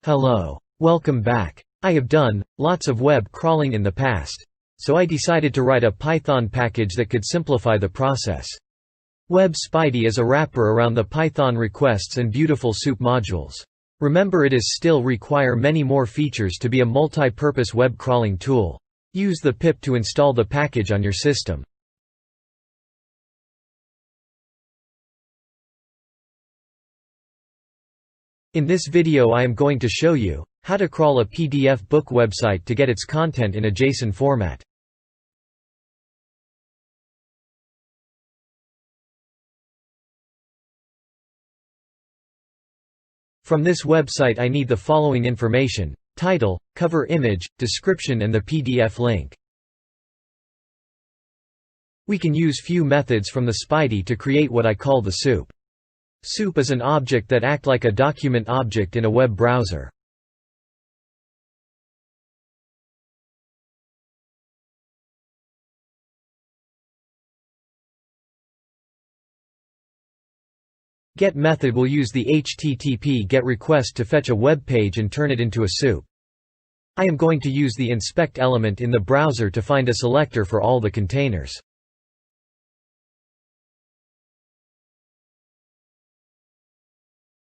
Hello. Welcome back. I have done lots of web crawling in the past. So I decided to write a Python package that could simplify the process. WebSpidy is a wrapper around the Python requests and beautiful soup modules. Remember, it is still require many more features to be a multi-purpose web crawling tool. Use the pip to install the package on your system. In this video I am going to show you how to crawl a PDF book website to get its content in a JSON format. From this website I need the following information: title, cover image, description and the PDF link. We can use few methods from the Spidey to create what I call the soup. Soup is an object that acts like a document object in a web browser. Get method will use the HTTP GET request to fetch a web page and turn it into a soup. I am going to use the inspect element in the browser to find a selector for all the containers.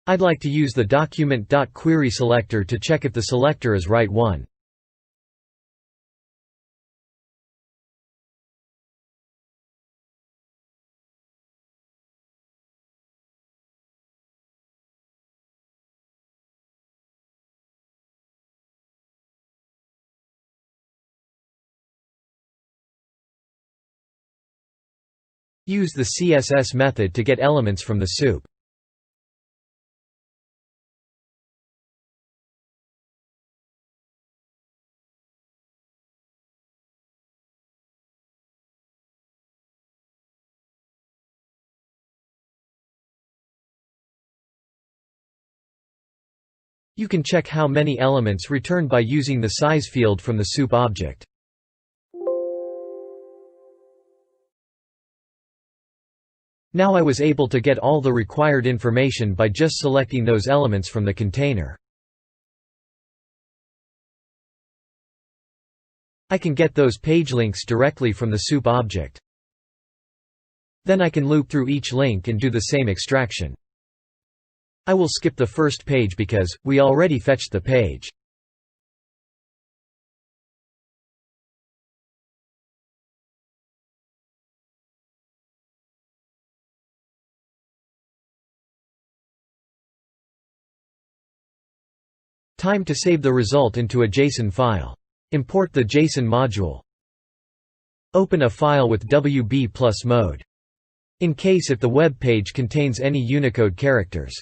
I'd like to use the document.query selector to check if the selector is right one. Use the CSS method to get elements from the soup. You can check how many elements returned by using the size field from the soup object. Now I was able to get all the required information by just selecting those elements from the container. I can get those page links directly from the soup object. Then I can loop through each link and do the same extraction. I will skip the first page because we already fetched the page. Time to save the result into a JSON file. Import the JSON module. Open a file with WB+ mode. In case if the web page contains any Unicode characters.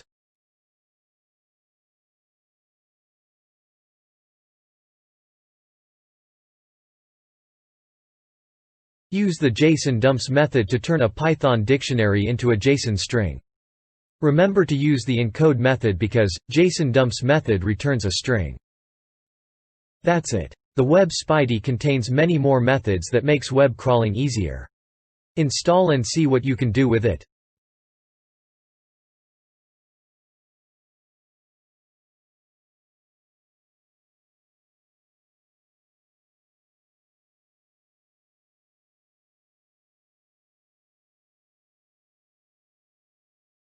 Use the JSON dumps method to turn a Python dictionary into a JSON string. Remember to use the encode method because JSON dumps method returns a string. That's it. The WebSpidy contains many more methods that makes web crawling easier. Install and see what you can do with it.